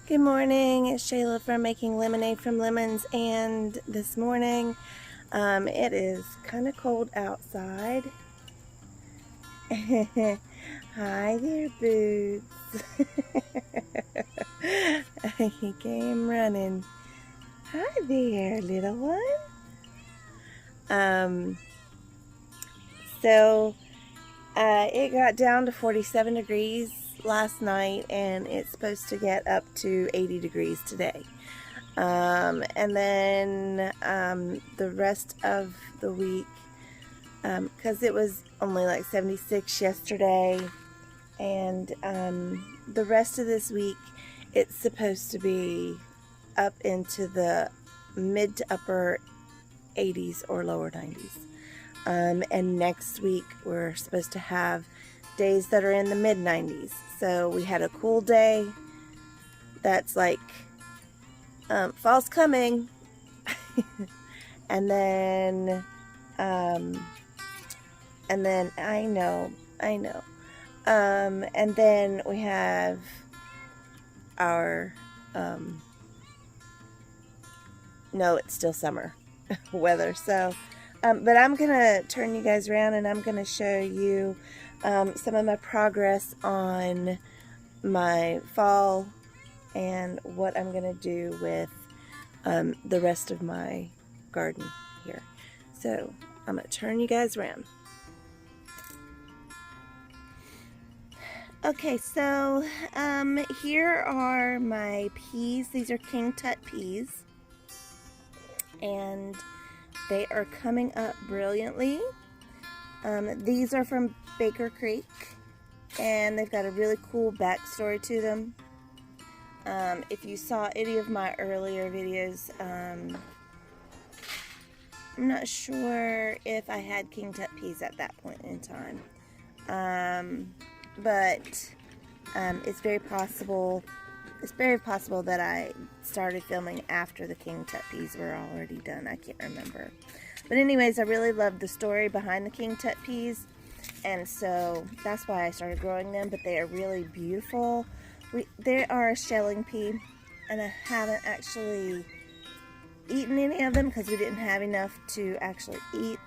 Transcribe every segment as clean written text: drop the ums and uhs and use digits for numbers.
Good morning, it's Shayla from Making Lemonade from Lemons, and this morning it is kind of cold outside. Hi there, Boots. He came running. Hi there, little one. So it got down to 47 degrees last night, and it's supposed to get up to 80 degrees today. And then the rest of the week, because it was only like 76 yesterday, and the rest of this week it's supposed to be up into the mid to upper 80s or lower 90s. And next week we're supposed to have days that are in the mid 90s. So we had a cool day that's like fall's coming. and then I know. And then we have our no, it's still summer weather. So but I'm gonna turn you guys around and I'm gonna show you some of my progress on my fall and what I'm gonna do with the rest of my garden here. So I'm gonna turn you guys around. Okay, so here are my peas. These are King Tut peas, and they are coming up brilliantly. These are from Baker Creek, and they've got a really cool backstory to them. If you saw any of my earlier videos, I'm not sure if I had King Tut peas at that point in time, but it's very possible. It's very possible that I started filming after the King Tut peas were already done. I can't remember. But anyways, I really love the story behind the King Tut peas, and so that's why I started growing them. But they are really beautiful. They are a shelling pea, and I haven't actually eaten any of them because we didn't have enough to actually eat.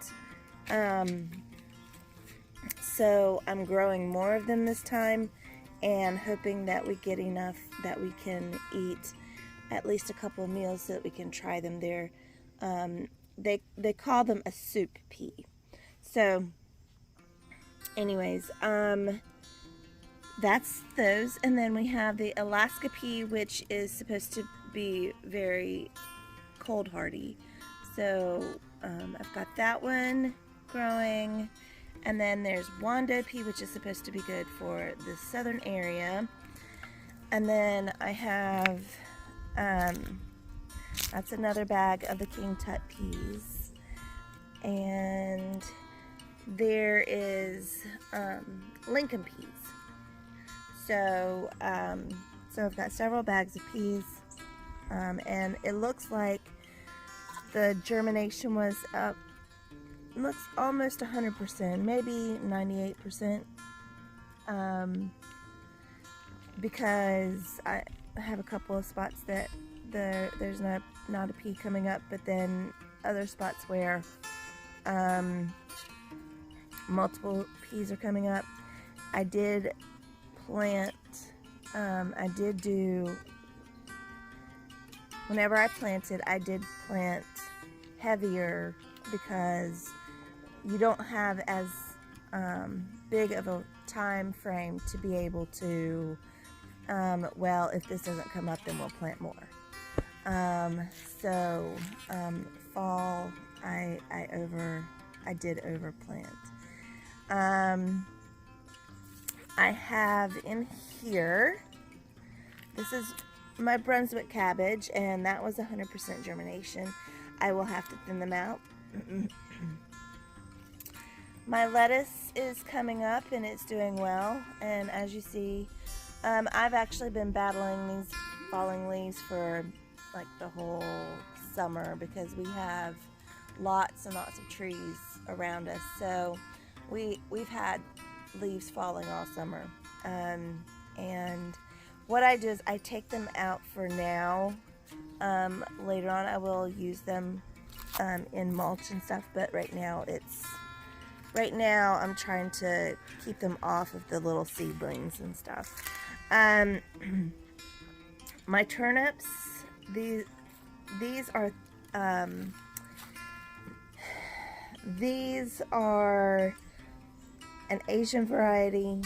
So I'm growing more of them this time, and hoping that we get enough that we can eat at least a couple of meals so that we can try them. They call them a soup pea. So anyways, that's those. And then we have the Alaska pea, which is supposed to be very cold hardy. So I've got that one growing. And then there's Wando pea, which is supposed to be good for the southern area. And then I have, that's another bag of the King Tut peas. And there is Lincoln peas. So, so I've got several bags of peas. And it looks like the germination was up. Looks almost 100%, maybe 98%, because I have a couple of spots that there's not a pea coming up, but then other spots where multiple peas are coming up. I did plant, whenever I planted, I did plant heavier because you don't have as big of a time frame to be able to, well, if this doesn't come up, then we'll plant more. So fall, I did overplant. I have in here, this is my Brunswick cabbage, and that was 100% germination. I will have to thin them out. My lettuce is coming up and it's doing well, and as you see, I've actually been battling these falling leaves for like the whole summer because we have lots and lots of trees around us, so we've had leaves falling all summer, and what I do is I take them out for now. Later on I will use them in mulch and stuff, but right now I'm trying to keep them off of the little seedlings and stuff. My turnips, these are an Asian variety.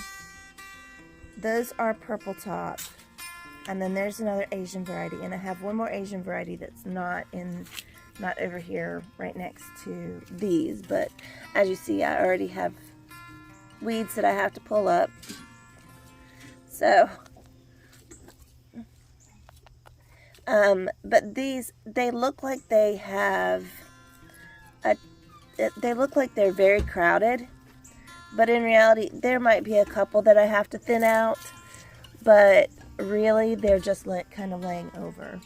Those are purple top, and then there's another Asian variety, and I have one more Asian variety that's not over here right next to these, but as you see, I already have weeds that I have to pull up. So but these, they look like they have they look like they're very crowded, but in reality there might be a couple that I have to thin out, but really they're just kind of laying over.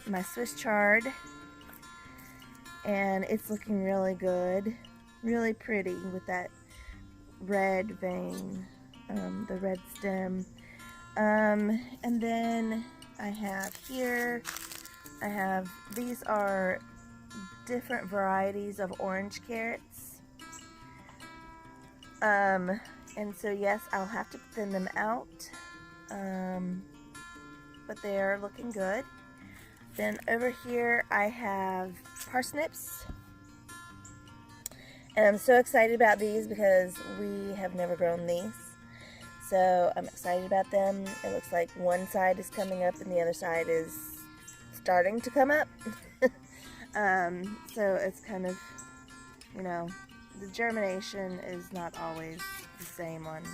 My Swiss chard, and it's looking really good, really pretty with that red vein, the red stem. And then I have here, these are different varieties of orange carrots. And so yes, I'll have to thin them out, but they are looking good. Then over here I have parsnips, and I'm so excited about these because we have never grown these. So I'm excited about them. It looks like one side is coming up and the other side is starting to come up. So it's kind of, you know, the germination is not always the same on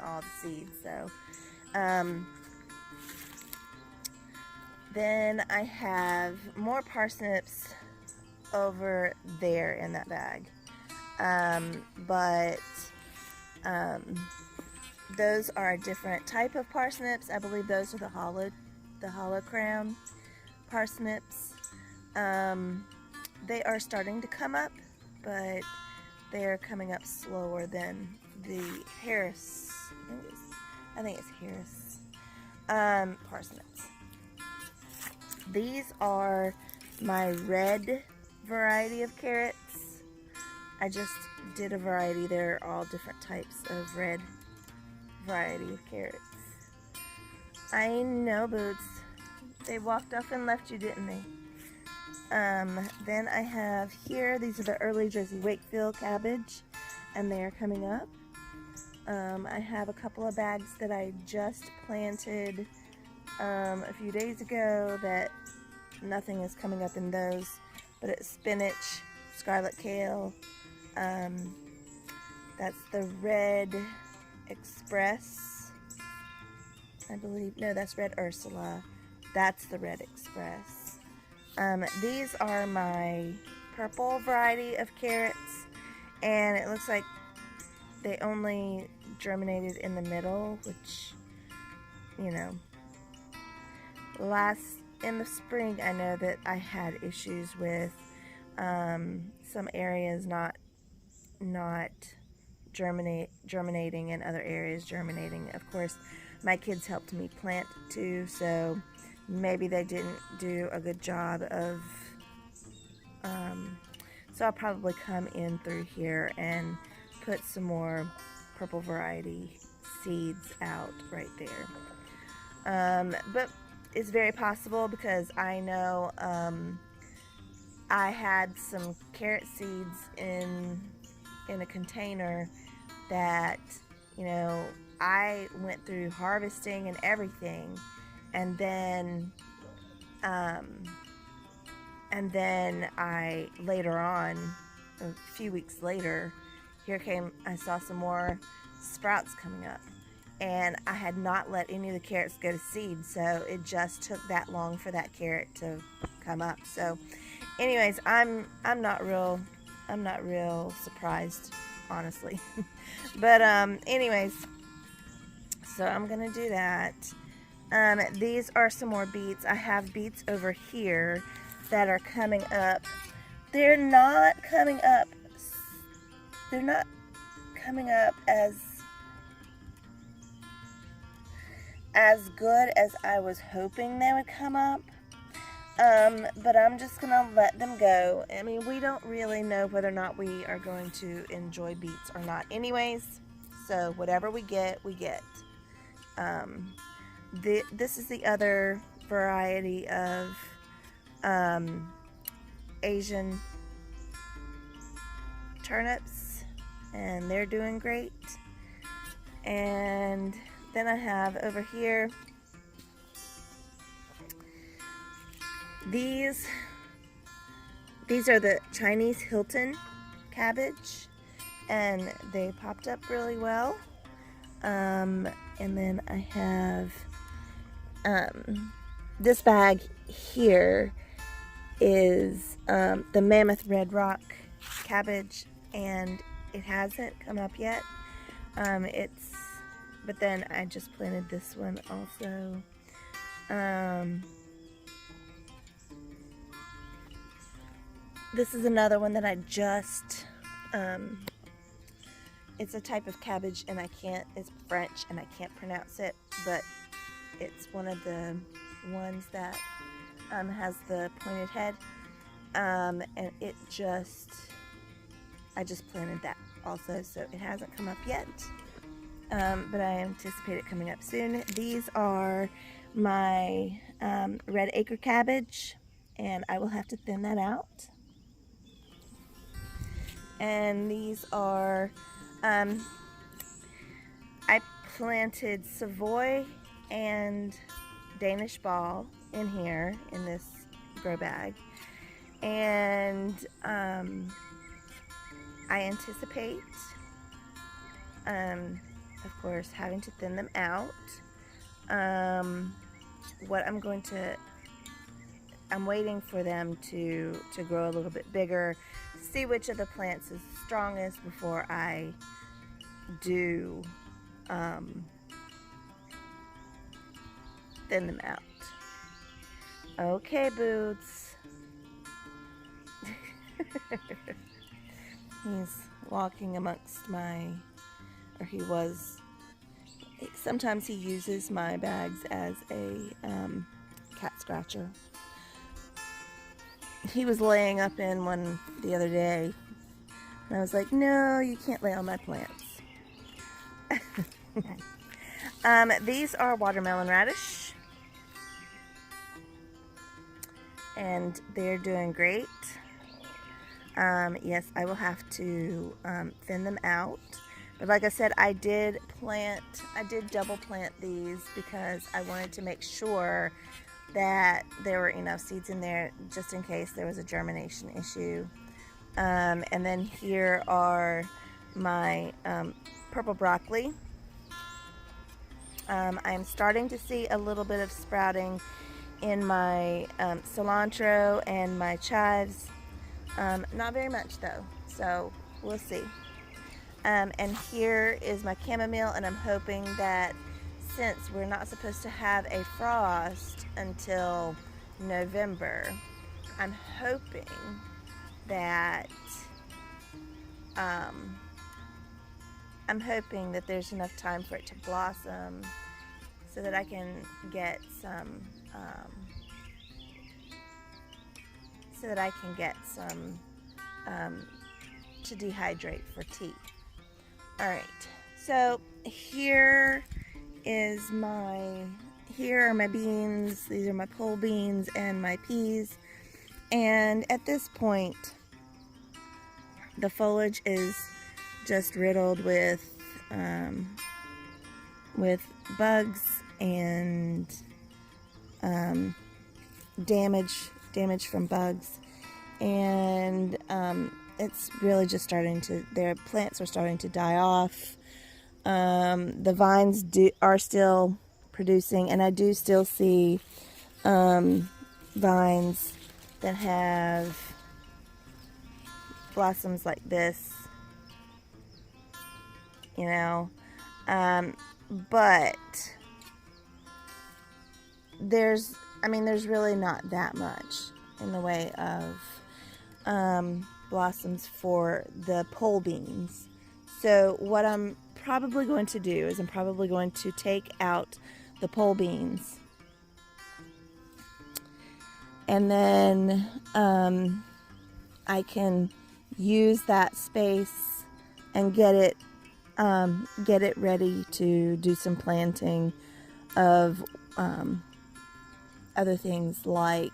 all the seeds. So then I have more parsnips over there in that bag. Those are a different type of parsnips. I believe those are the hollow crown parsnips. They are starting to come up, but they are coming up slower than the Harris, I think it's Harris parsnips. These are my red variety of carrots. I just did a variety. They're all different types of red variety of carrots. I know, Boots. They walked off and left you, didn't they? Then I have here, these are the early Jersey Wakefield cabbage, and they are coming up. I have a couple of bags that I just planted a few days ago that nothing is coming up in those, but it's spinach, scarlet kale, that's the Red Express, I believe. No, that's Red Ursula. That's the Red Express. These are my purple variety of carrots, and it looks like they only germinated in the middle, which, you know, in the spring I know that I had issues with some areas not germinating and other areas germinating. Of course, my kids helped me plant too, so maybe they didn't do a good job of, so I'll probably come in through here and put some more purple variety seeds out right there. But it's very possible, because I know I had some carrot seeds in a container that, you know, I went through harvesting and everything, and then I later on, a few weeks later, I saw some more sprouts coming up, and I had not let any of the carrots go to seed, so it just took that long for that carrot to come up. So anyways, I'm not real surprised, honestly. But anyways, so I'm gonna do that. These are some more beets. I have beets over here that are coming up. They're not coming up as as good as I was hoping they would come up. But I'm just gonna let them go. I mean, we don't really know whether or not we are going to enjoy beets or not anyways. So whatever we get, we get. This is the other variety of Asian turnips, and they're doing great. And then I have over here these are the Chinese Hilton cabbage, and they popped up really well. And then I have this bag here is the Mammoth Red Rock cabbage, and it hasn't come up yet. But then I just planted this one also. This is another one that I just, it's a type of cabbage, and it's French and I can't pronounce it, but it's one of the ones that has the pointed head, and I just planted that also, so it hasn't come up yet, but I anticipate it coming up soon. These are my red acre cabbage, and I will have to thin that out. And these are, I planted Savoy and Danish ball in here in this grow bag, and I anticipate, of course, having to thin them out. I'm waiting for them to grow a little bit bigger, see which of the plants is strongest before I do thin them out. Okay, Boots. He's walking amongst sometimes he uses my bags as a cat scratcher. He was laying up in one the other day, and I was like, no, you can't lay on my plants. These are watermelon radish, and they're doing great. Yes, I will have to thin them out, but like I said, I did double plant these because I wanted to make sure that there were enough seeds in there just in case there was a germination issue. And then here are my purple broccoli. I'm starting to see a little bit of sprouting in my cilantro and my chives. Not very much though, so we'll see. And here is my chamomile, and I'm hoping that since we're not supposed to have a frost until November, I'm hoping that there's enough time for it to blossom so that I can get some to dehydrate for tea. All right, so here are my beans. These are my pole beans and my peas. And at this point, the foliage is just riddled with bugs and damage from bugs. And it's really just their plants are starting to die off. The vines are still producing, and I do still see vines that have blossoms like this, but there's really not that much in the way of blossoms for the pole beans. So what I'm probably going to do is I'm probably going to take out the pole beans. And then I can use that space and get it ready to do some planting of other things like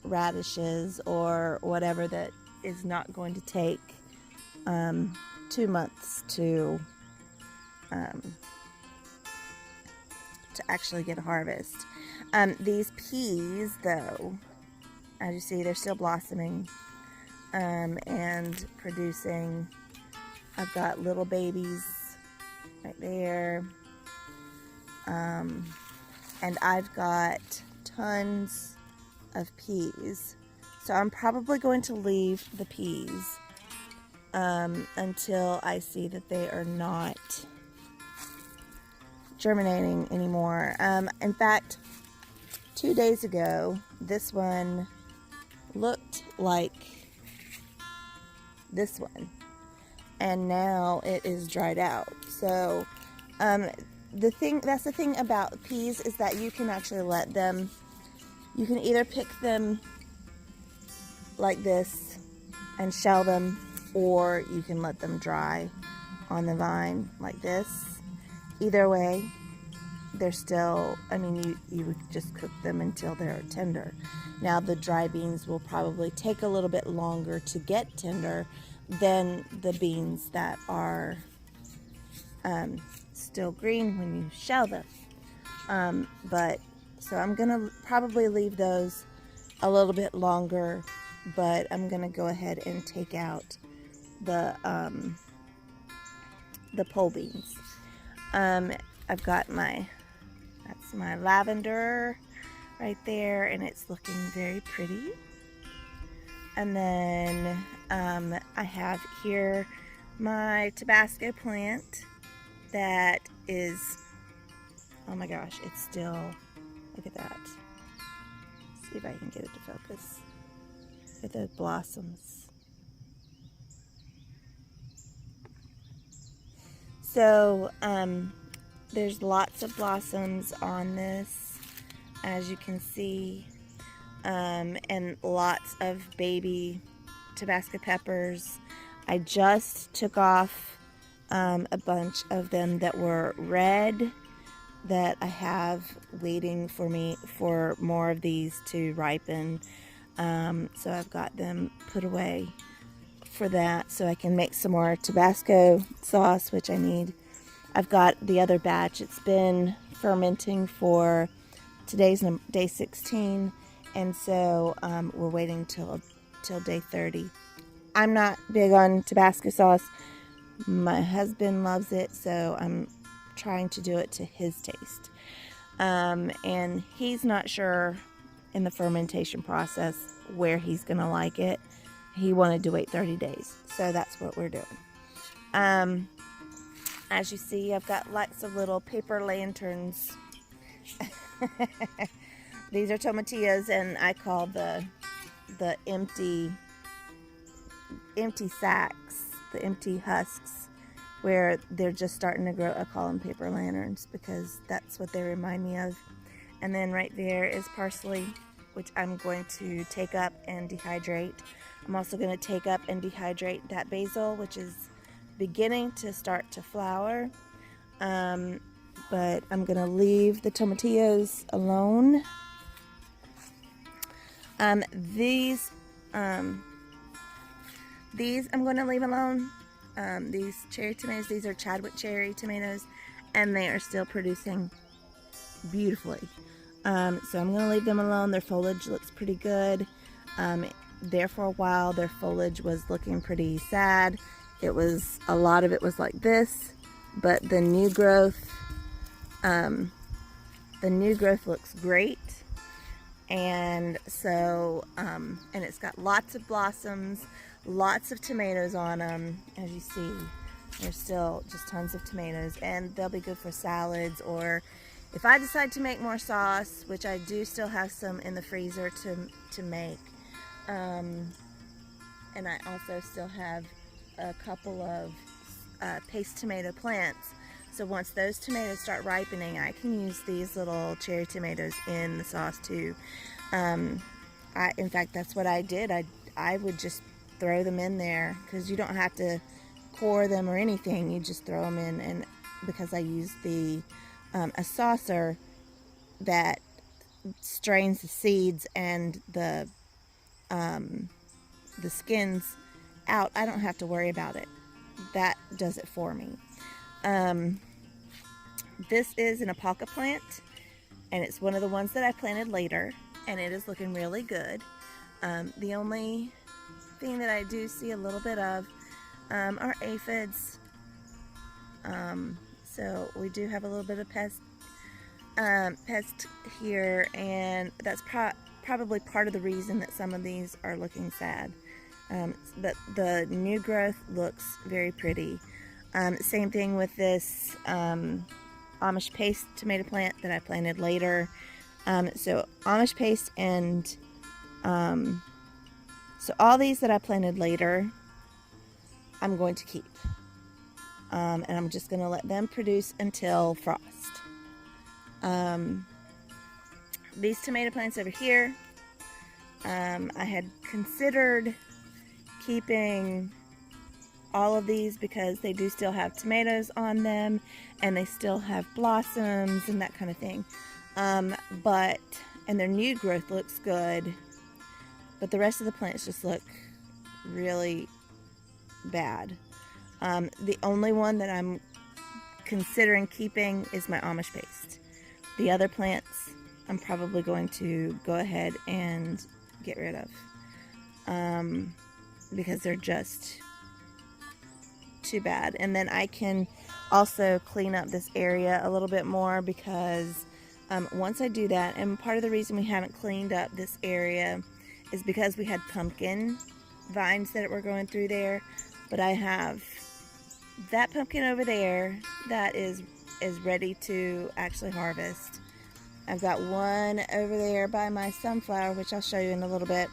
radishes or whatever that is not going to take 2 months to actually get a harvest. These peas, though, as you see, they're still blossoming and producing. I've got little babies right there, and I've got tons of peas. So I'm probably going to leave the peas until I see that they are not germinating anymore. In fact, 2 days ago, this one looked like this one, and now it is dried out. So that's the thing about peas, is that you can actually let them, you can either pick them like this and shell them, or you can let them dry on the vine like this. Either way, they're still, I mean, you would just cook them until they're tender. Now, the dry beans will probably take a little bit longer to get tender than the beans that are still green when you shell them. So I'm gonna probably leave those a little bit longer, but I'm gonna go ahead and take out the pole beans. I've got that's my lavender right there, and it's looking very pretty. And then I have here my Tabasco plant that is, oh my gosh, it's still, look at that. Let's see if I can get it to focus. Look at those blossoms. So there's lots of blossoms on this, as you can see, and lots of baby Tabasco peppers. I just took off a bunch of them that were red that I have waiting for me for more of these to ripen. So I've got them put away for that, so I can make some more Tabasco sauce, which I need. I've got the other batch. It's been fermenting for, today's day 16, and so we're waiting till day 30. I'm not big on Tabasco sauce. My husband loves it, so I'm trying to do it to his taste. And he's not sure in the fermentation process where he's going to like it. He wanted to wait 30 days, so that's what we're doing. As you see, I've got lots of little paper lanterns. These are tomatillos, and I call the empty sacks, the empty husks, where they're just starting to grow, I call them paper lanterns because that's what they remind me of. And then right there is parsley, which I'm going to take up and dehydrate. I'm also going to take up and dehydrate that basil, which is beginning to start to flower. But I'm going to leave the tomatillos alone. These I'm going to leave alone. These cherry tomatoes, these are Chadwick cherry tomatoes, and they are still producing beautifully. So I'm going to leave them alone. Their foliage looks pretty good. There for a while, their foliage was looking pretty sad. A lot of it was like this, but the new growth looks great. And so, and it's got lots of blossoms, lots of tomatoes on them. As you see, there's still just tons of tomatoes, and they'll be good for salads, or if I decide to make more sauce, which I do still have some in the freezer to make. And I also still have a couple of paste tomato plants, So once those tomatoes start ripening, I can use these little cherry tomatoes in the sauce too. In fact, that's what I did. I would just throw them in there because you don't have to core them or anything. You just throw them in, and because I use a saucer that strains the seeds and the skins out, I don't have to worry about it. That does it for me. This is an alpaca plant, and it's one of the ones that I planted later, and it is looking really good. The only thing that I do see a little bit of are aphids. So we do have a little bit of pest here, and that's probably part of the reason that some of these are looking sad. But the new growth looks very pretty. Same thing with this Amish paste tomato plant that I planted later. So Amish paste and so all these that I planted later, I'm going to keep. And I'm just going to let them produce until frost. These tomato plants over here, I had considered keeping all of these because they do still have tomatoes on them and they still have blossoms and that kind of thing. And their new growth looks good, but the rest of the plants just look really bad. The only one that I'm considering keeping is my Amish paste. The other plants I'm probably going to go ahead and get rid of because they're just too bad. And then I can also clean up this area a little bit more because once I do that, and part of the reason we haven't cleaned up this area is because we had pumpkin vines that were going through there, but I have that pumpkin over there that is ready to actually harvest. I've got one over there by my sunflower, which I'll show you in a little bit,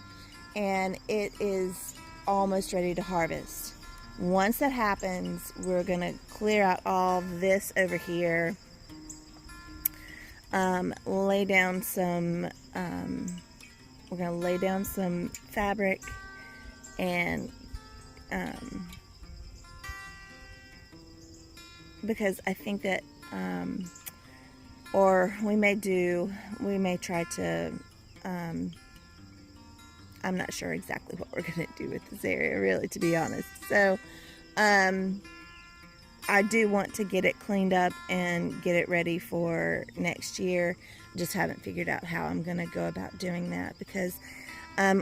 and it is almost ready to harvest. Once that happens, we're going to clear out all this over here, lay down some, we're going to lay down some fabric and because I think that or we may try to I'm not sure exactly what we're going to do with this area, really, to be honest. So I do want to get it cleaned up and get it ready for next year. Just haven't figured out how I'm going to go about doing that because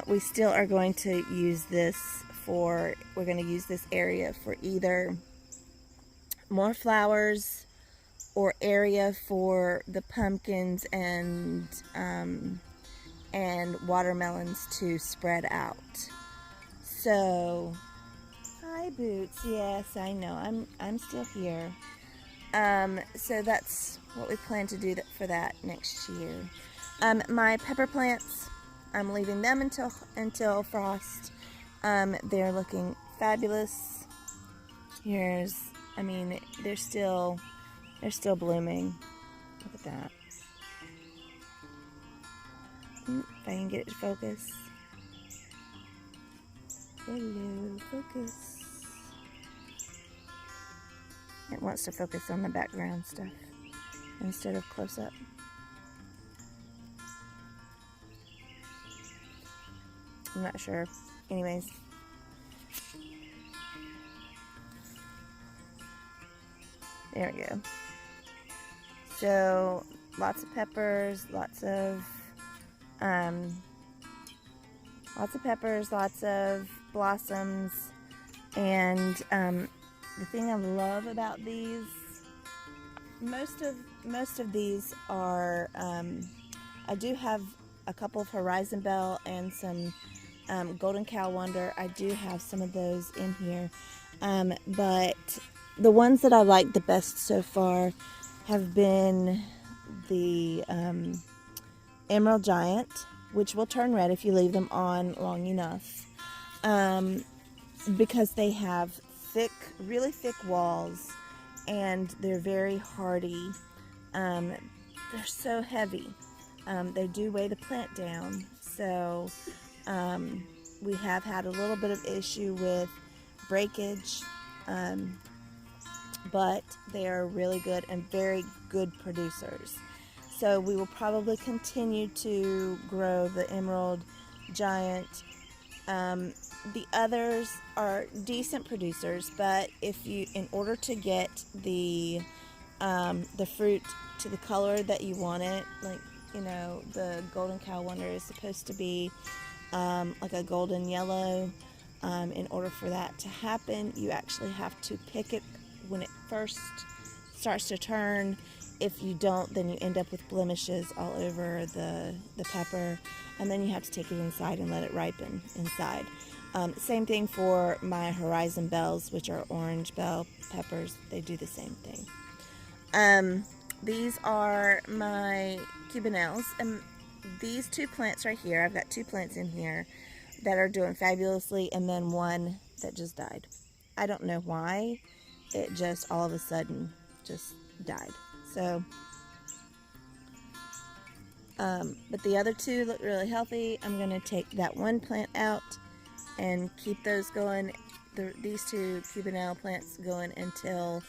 we still are going to use this we're going to use this area for either more flowers or area for the pumpkins and watermelons to spread out. So, hi Boots. Yes, I know. I'm still here. So that's what we plan to do for that next year. My pepper plants, I'm leaving them until frost. They're looking fabulous. They're still blooming. Look at that. If I can get it to focus. Hello, focus. It wants to focus on the background stuff instead of close up. I'm not sure. Anyways. There we go. So, lots of peppers, lots of blossoms, and the thing I love about these, most of these are, I do have a couple of Horizon Bell and some Golden Cow Wonder. I do have some of those in here, but the ones that I like the best so far have been the Emerald Giant, which will turn red if you leave them on long enough, because they have really thick walls, and they're very hardy. They're so heavy. They do weigh the plant down, so we have had a little bit of issue with breakage, but they are really good and very good producers. So we will probably continue to grow the Emerald Giant. The others are decent producers, but in order to get the fruit to the color that you want it, like, you know, the Golden Cow Wonder is supposed to be like a golden yellow. In order for that to happen, you actually have to pick it when it first starts to turn. If you don't, then you end up with blemishes all over the pepper, and then you have to take it inside and let it ripen inside. Same thing for my Horizon Bells, which are orange bell peppers. They do the same thing. These are my Cubanelles, and these two plants right here, I've got two plants in here that are doing fabulously, and then one that just died. I don't know why. It just all of a sudden just died. So, but the other two look really healthy. I'm going to take that one plant out and keep those going, these two Cubanelle plants going until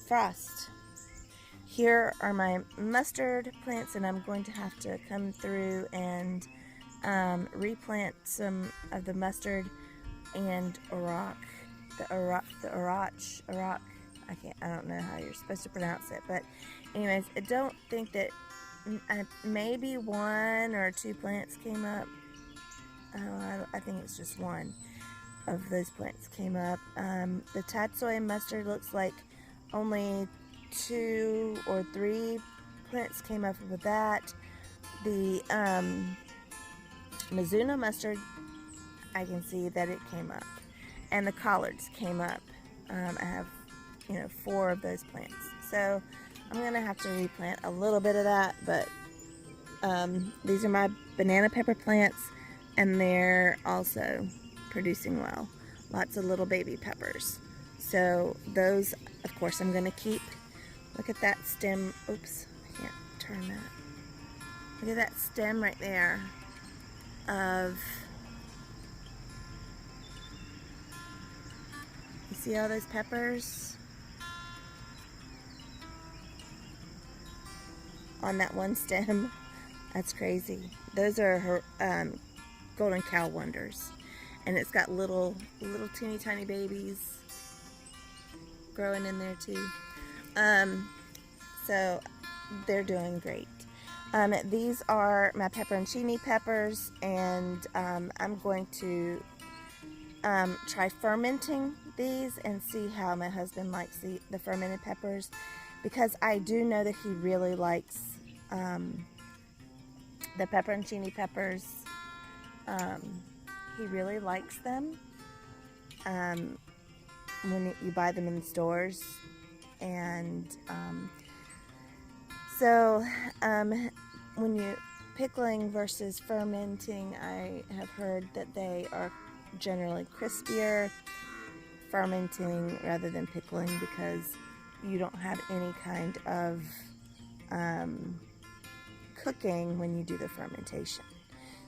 frost. Here are my mustard plants, and I'm going to have to come through and replant some of the mustard and Iraq. I don't know how you're supposed to pronounce it, but anyways, I don't think that, maybe one or two plants came up. I think it's just one of those plants came up. The Tatsoi mustard looks like only 2 or 3 plants came up with that. The Mizuno mustard, I can see that it came up, and the collards came up. I have, 4 of those plants, so I'm gonna have to replant a little bit of that. But these are my banana pepper plants, and they're also producing well. Lots of little baby peppers. So those, of course, I'm gonna keep. Look at that stem. Oops, I can't turn that. Look at that stem right there of, you see all those peppers on that one stem? That's crazy. Those are her Golden Cow Wonders, and it's got little teeny tiny babies growing in there too. So they're doing great. These are my pepperoncini peppers, and I'm going to try fermenting these and see how my husband likes the fermented peppers, because I do know that he really likes the pepperoncini peppers. He really likes them when you buy them in the stores. And so when you pickling versus fermenting, I have heard that they are generally crispier fermenting rather than pickling, because you don't have any kind of cooking when you do the fermentation.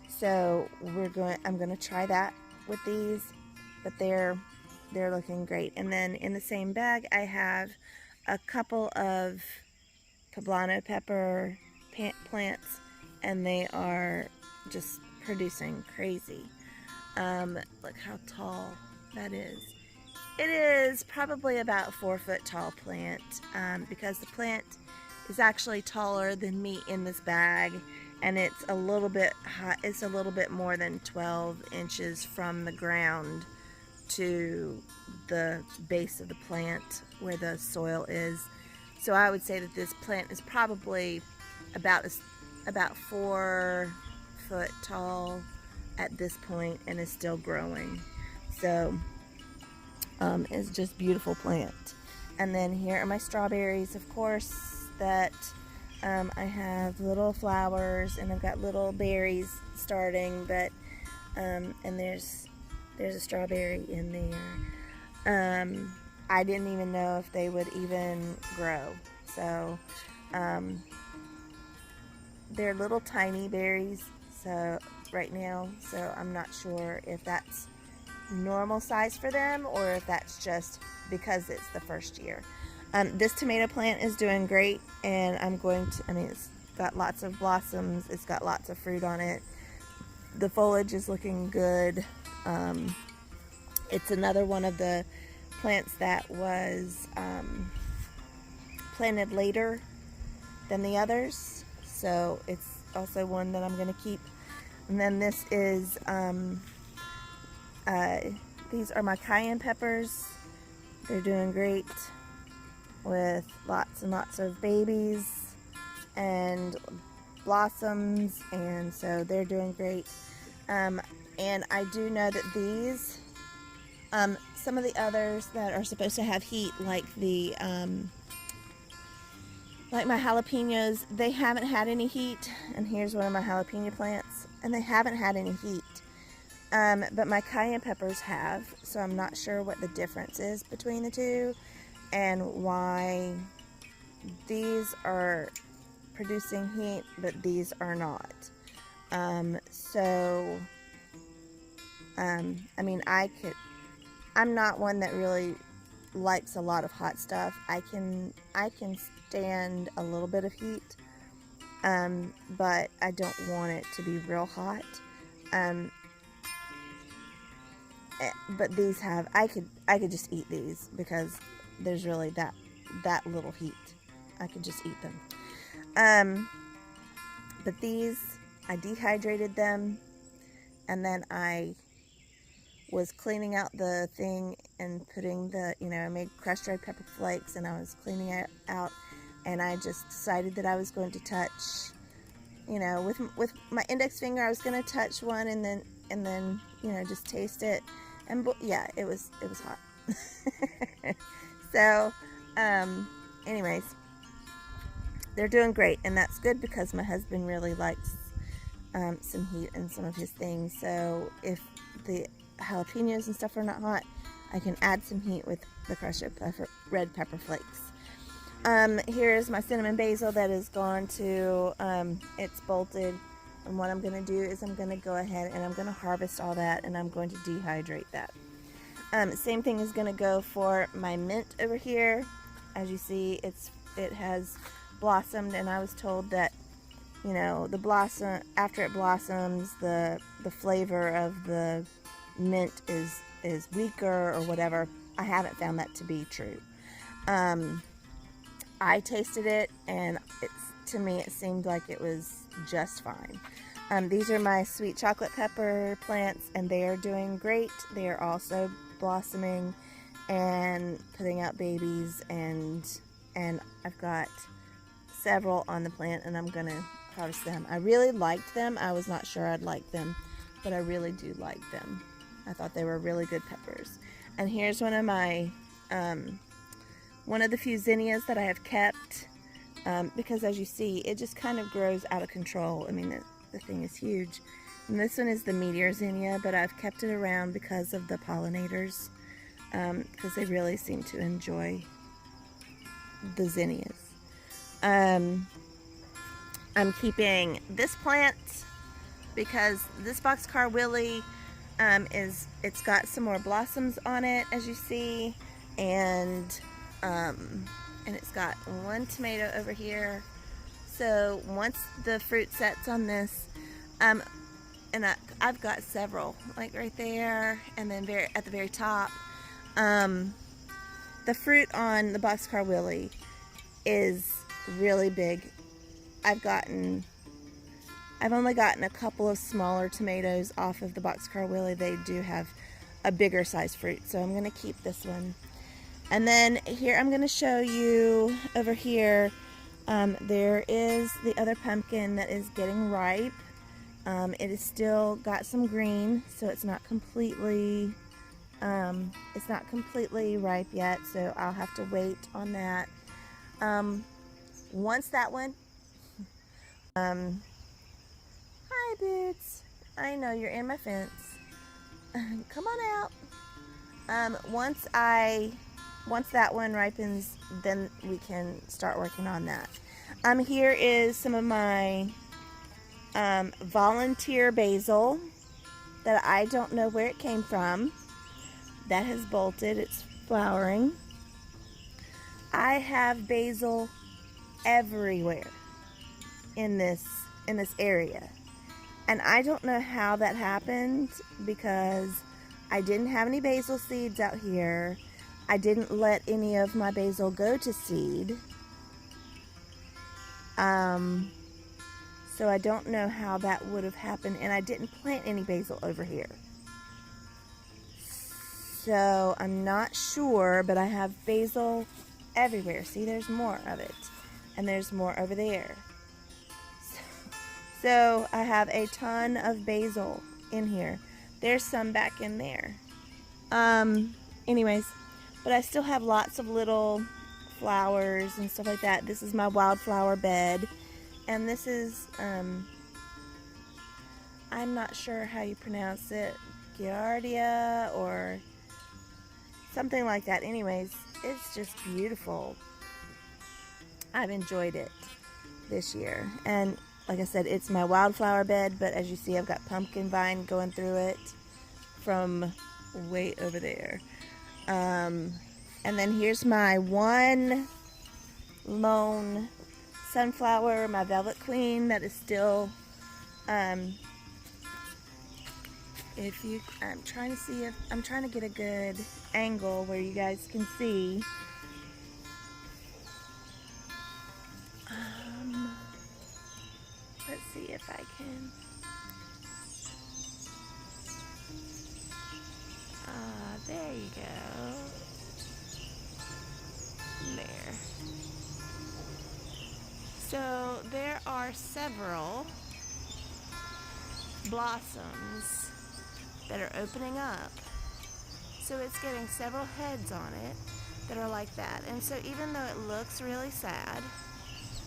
So I'm going to try that with these, but they're looking great. And then in the same bag, I have a couple of poblano pepper plants, and they are just producing crazy. Look how tall that is. It is probably about a 4-foot tall plant, because the plant is actually taller than me in this bag, and it's a little bit high. It's a little bit more than 12 inches from the ground to the base of the plant where the soil is. So I would say that this plant is probably about 4 foot tall at this point, and is still growing. So it's just a beautiful plant. And then here are my strawberries, of course, that I have little flowers, and I've got little berries starting, but and there's There's a strawberry in there. I didn't even know if they would even grow. So they're little tiny berries so right now, so I'm not sure if that's normal size for them or if that's just because it's the first year. This tomato plant is doing great, and it's got lots of blossoms, it's got lots of fruit on it. The foliage is looking good. It's another one of the plants that was planted later than the others, so it's also one that I'm going to keep. And then this is these are my cayenne peppers. They're doing great with lots and lots of babies and blossoms, and so they're doing great. And I do know that these, some of the others that are supposed to have heat, like the like my jalapenos, they haven't had any heat. And here's one of my jalapeno plants, and they haven't had any heat. But my cayenne peppers have, so I'm not sure what the difference is between the two and why these are producing heat but these are not. I mean, I'm not one that really likes a lot of hot stuff. I can stand a little bit of heat, but I don't want it to be real hot. But these have, I could just eat these because there's really that little heat. I could just eat them. But these, I dehydrated them, and then I was cleaning out the thing and putting the, I made crushed red pepper flakes, and I was cleaning it out, and I just decided that I was going to touch, with my index finger, I was going to touch one and then just taste it. And yeah, it was hot. So, anyways, they're doing great, and that's good because my husband really likes some heat in some of his things. So if the jalapenos and stuff are not hot, I can add some heat with the crushed red pepper flakes. Here's my cinnamon basil that is gone to, it's bolted. And what I'm going to do is I'm going to go ahead and I'm going to harvest all that, and I'm going to dehydrate that. Same thing is going to go for my mint over here. As you see, it has blossomed, and I was told that, the blossom, after it blossoms, the flavor of the mint is weaker or whatever. I haven't found that to be true. I tasted it, and to me it seemed like it was just fine. These are my sweet chocolate pepper plants, and they are doing great. They are also blossoming and putting out babies, and I've got several on the plant, and I'm gonna harvest them. I really liked them. I was not sure I'd like them, but I really do like them. I thought they were really good peppers. And here's one of my one of the few zinnias that I have kept, because as you see, it just kind of grows out of control. I mean, the thing is huge. And this one is the meteor zinnia, but I've kept it around because of the pollinators, because they really seem to enjoy the zinnias. I'm keeping this plant because this boxcar willy it's got some more blossoms on it, as you see, and it's got one tomato over here. So once the fruit sets on this, and I've got several, like right there, and then at the very top. The fruit on the boxcar willy is really big. I've only gotten a couple of smaller tomatoes off of the boxcar willy. They do have a bigger size fruit, so I'm going to keep this one. And then here I'm going to show you over here, there is the other pumpkin that is getting ripe. It is still got some green, so it's not completely ripe yet, so I'll have to wait on that. Once that one, hi Boots, I know you're in my fence. come on out. Once that one ripens, then we can start working on that. Here is some of my volunteer basil that I don't know where it came from. That has bolted. It's flowering. I have basil everywhere in this area, and I don't know how that happened because I didn't have any basil seeds out here. I didn't let any of my basil go to seed. So I don't know how that would have happened, and I didn't plant any basil over here. So I'm not sure, but I have basil everywhere. See, there's more of it, and there's more over there. So I have a ton of basil in here. There's some back in there. Anyways, but I still have lots of little flowers and stuff like that. This is my wildflower bed, and this is I'm not sure how you pronounce it, Giardia or something like that. Anyways, it's just beautiful. I've enjoyed it this year, and like I said, it's my wildflower bed, but as you see, I've got pumpkin vine going through it from way over there. And then here's my one lone sunflower, my Velvet Queen, that is still, I'm trying to see if, I'm trying to get a good angle where you guys can see. Let's see if I can. There you go. There. So there are several blossoms that are opening up. So it's getting several heads on it that are like that. And so even though it looks really sad,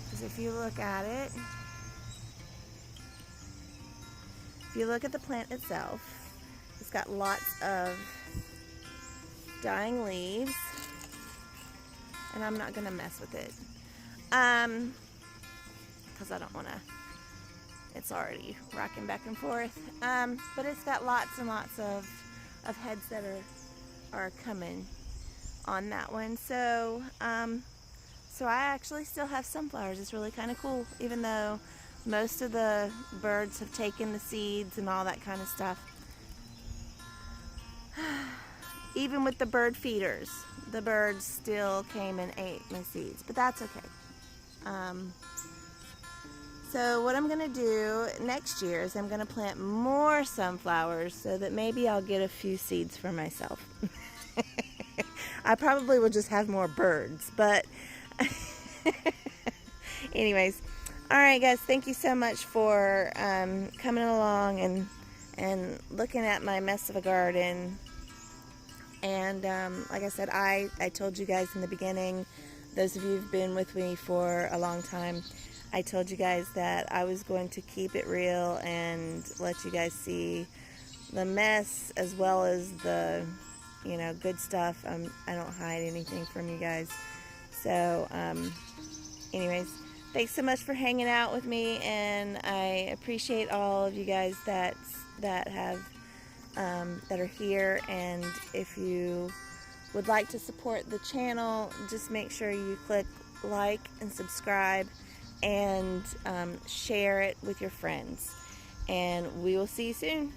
because if you look at it, if you look at the plant itself, it's got lots of dying leaves, and I'm not gonna mess with it because I don't want to. It's already rocking back and forth, but it's got lots and lots of heads that are coming on that one. So so I actually still have sunflowers. It's really kind of cool, even though most of the birds have taken the seeds and all that kind of stuff. Even with the bird feeders, the birds still came and ate my seeds, but that's okay. So what I'm gonna do next year is I'm gonna plant more sunflowers so that maybe I'll get a few seeds for myself. I probably will just have more birds, but anyways. All right, guys, thank you so much for coming along and looking at my mess of a garden. And like I said, I told you guys in the beginning, those of you who've been with me for a long time, I told you guys that I was going to keep it real and let you guys see the mess as well as the, you know, good stuff. I don't hide anything from you guys. So anyways, thanks so much for hanging out with me, and I appreciate all of you guys that are here. And if you would like to support the channel, just make sure you click like and subscribe and share it with your friends. And we will see you soon.